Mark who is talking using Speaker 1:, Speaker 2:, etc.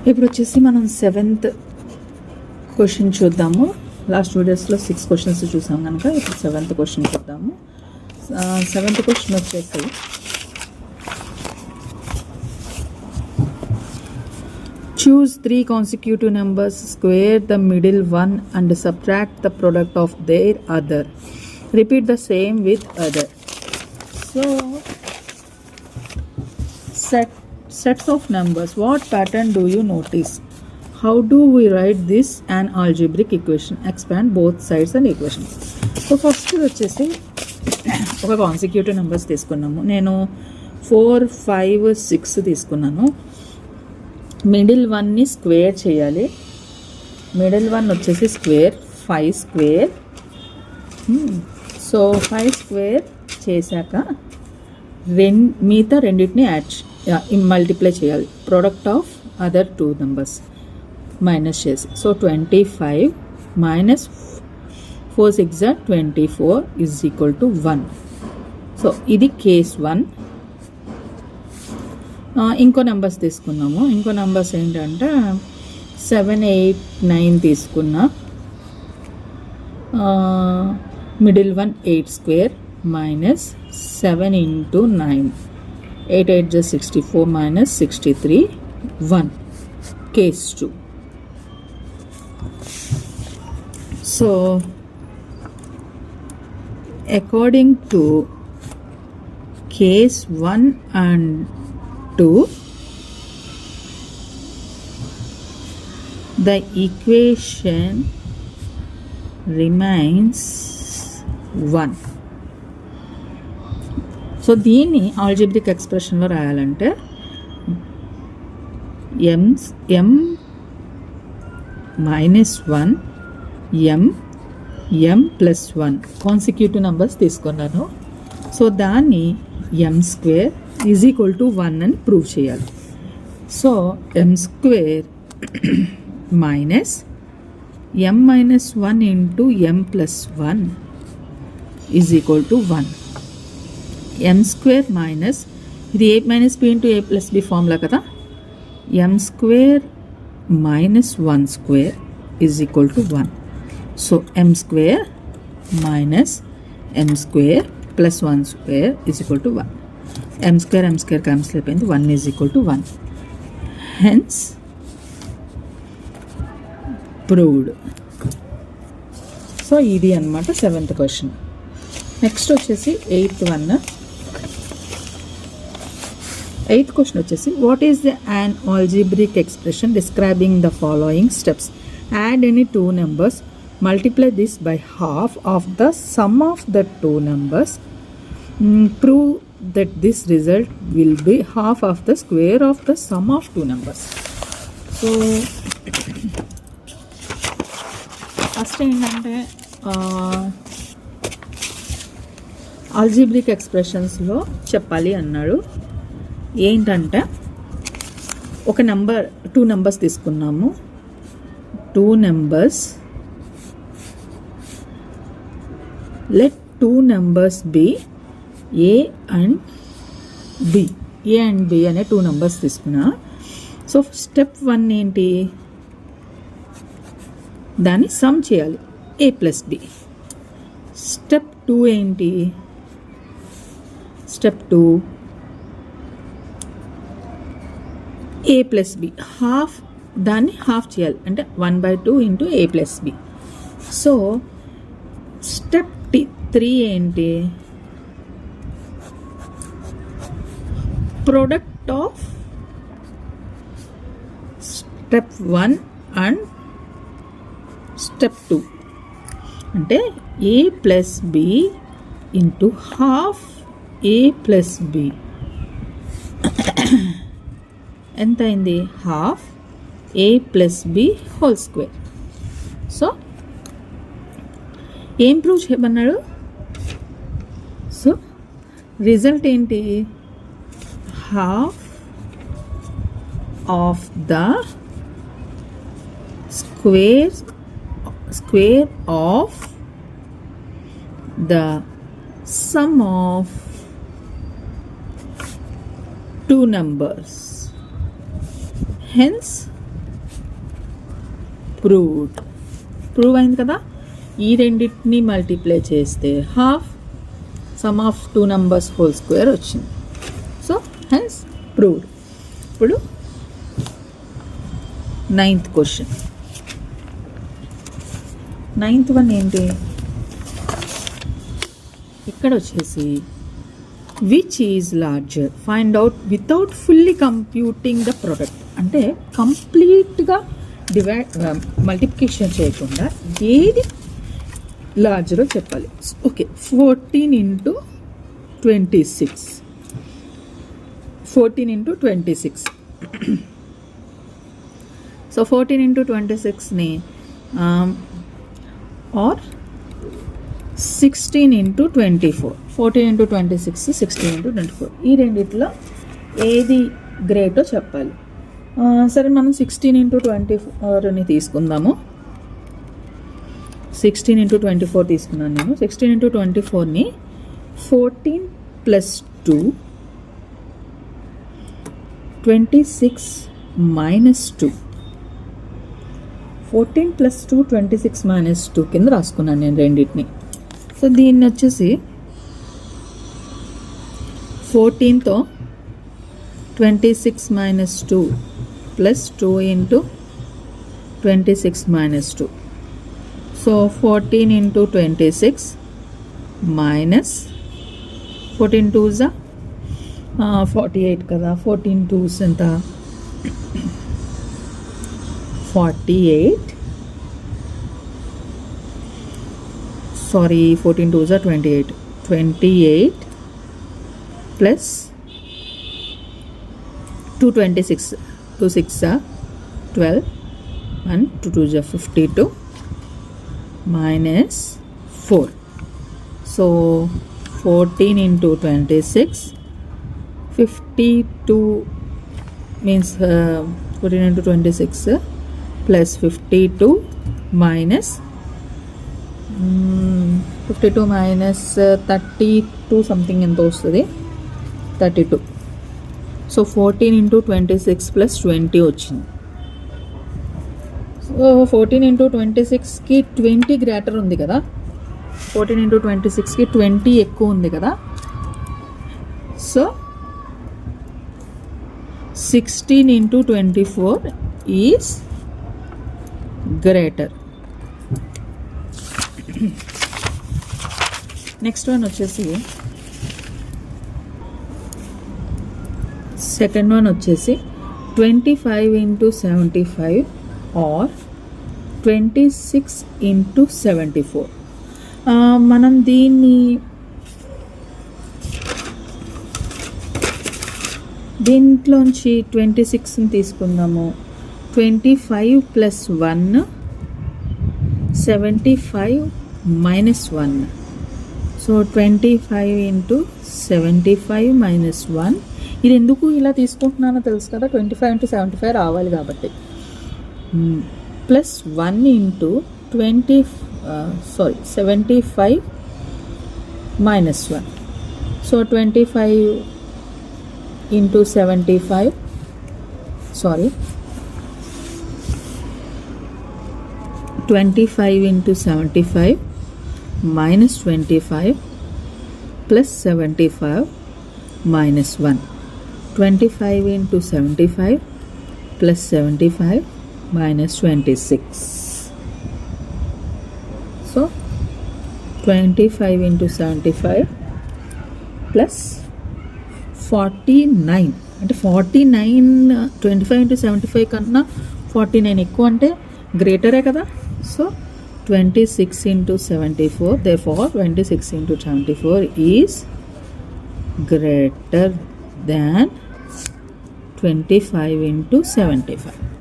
Speaker 1: ఇప్పుడు వచ్చేసి మనం 7th క్వశ్చన్ చూద్దాము. లాస్ట్ వీడియోస్లో 6 క్వశ్చన్స్ చూసాం కనుక ఇప్పుడు 7th క్వశ్చన్ చూద్దాము. 7th క్వశ్చన్ వచ్చేసి choose 3 consecutive numbers, square the middle one and subtract the product of their other. Repeat the same with other. So sets of numbers. What pattern do you notice? How do we write this an algebraic equation? Expand both sides and equation. So first వచ్చేసి ఒక consecutive numbers తీసుకున్నాము. నేను 4, 5, 6 తీసుకున్నాను. Middle వన్ని square చేయాలి. Middle one వచ్చేసి square 5 square. So 5 square చేశాక మిగతా రెండింటిని మల్టిప్లై చేయాలి. Product of other 2 numbers minus చేసి. So 25 minus 4 6 24 is equal to 1. So ఇది కేస్ 1. ఇంకో నెంబర్స్ తీసుకున్నాము. ఇంకో నెంబర్స్ ఏంటంటే 7 8 9 తీసుకున్నా. Middle one 8 square minus 7 into 9 8 8 64 minus 63 1 case 2. So according to case 1 and 2, the equation remains 1. So దీన్ని algebraic ఎక్స్ప్రెషన్లో రాయాలంటే m minus 1 m plus 1 consecutive numbers తీసుకున్నాను. So దాన్ని m square is equal to 1 అని prove చేయాలి. So m square minus m minus 1 into m plus 1 is equal to 1. m square minus ఇది a minus b into a plus b formula కదా. m square minus 1 square is equal to 1. So m square minus m square plus 1 square is equal to 1. m square cancel అయిపోయింది. 1 is equal to 1. Hence proved. So ఇది అనమాట 7th question. Next వచ్చేసి 8th one. 8th question వచ్చేసి what is an algebraic expression describing the following steps? Add any 2 numbers, multiply this by half of the sum of the 2 numbers, prove that this result will be half of the square of the sum of 2 numbers. So first ఏంటంటే algebraic ఎక్స్ప్రెషన్స్లో చెప్పాలి అన్నాడు. ఏంటంటే ఒక number 2 numbers తీసుకున్నాము. 2 numbers let 2 numbers be a and b అనే 2 numbers తీసుకున్నా. So step 1 ఏంటి, దాన్ని సమ్ చేయాలి a ప్లస్ b. స్టెప్ 2 ఏంటి, స్టెప్ 2 a ప్లస్ b దాన్ని హాఫ్ చేయాలి అంటే 1/2 into a plus b. So step 3 ఏంటి, product of step 1 and step 2 అంటే a plus b into half a plus b ఎంత అయింది, half a plus b whole square. So ఏం prove చేయమన్నాడు. So result ఏంటి, half of the square of the sum of 2 numbers. Hence prove అయింది కదా. ఈ రెండింటిని మల్టిప్లై చేస్తే half sum of two numbers whole square వచ్చింది. So hence proved. ఇప్పుడు 9th క్వశ్చన్. 9th వన్ ఏంటి, ఇక్కడ వచ్చేసి which is larger, find out without fully computing the product. అంటే కంప్లీట్గా మల్టిప్లికేషన్ చేయకుండా ఏది లార్జరో చెప్పాలి. Okay, 14 into 26. 14 into 26. So 14 into 26ని ఆర్ 16 into 24. 14 into 26, 16 into 24. ఈ రెండిట్లో ఏది గ్రేటో చెప్పాలి. సరే, మనం 16 into 24ని తీసుకుందాము. 16 into 24 తీసుకున్నాను నేను. 16 into 24ని 14 plus 2, 26 minus 2. 14 plus 2, 26 minus 2 కింద రాసుకున్నాను నేను రెండింటిని. సో దీన్ని వచ్చేసి 14తో 26 minus 2 plus 2 into 26 minus 2. So 14 into 26 minus 14 2s 48 కదా. 14 2s ఎంత, 48. Sorry, 14 2s 28. 28 plus 2 26. 2 6 12 and 2 2s 52 minus 4. So 14 into 26, 52 means 14 into 26 plus 52 minus 52 minus 32 something ఎంత వస్తుంది, 32. సో 14 into 26 plus 20 వచ్చింది. సో 14 into 26కి 20 గ్రేటర్ ఉంది కదా. 14 into 26కి 20 ఎక్కువ ఉంది కదా. So 16 into 24 is greater. Next one వచ్చేసి సెకండ్ వన్ వచ్చేసి 25 into 75 ఆర్ 26 into 74. మనం దీంట్లోంచి 26ని తీసుకుందాము. 25 plus 1, 75 minus 1. So 25 into 75 minus 1. ఇది ఎందుకు ఇలా తీసుకుంటున్నానో తెలుసు కదా, 25 into 75 రావాలి కాబట్టి. Plus 1 into 75 minus 1. So 25 into 75, sorry, 25 into 75 minus 25 plus 75 minus 1. 25 into 75 plus 75 minus 26. So 25 into 75 plus 49. అంటే 49 25 into 75 కన్నా 49 ఎక్కువ అంటే గ్రేటరే కదా. So 26 into 74, therefore 26 into 74 is greater than 25 into 75.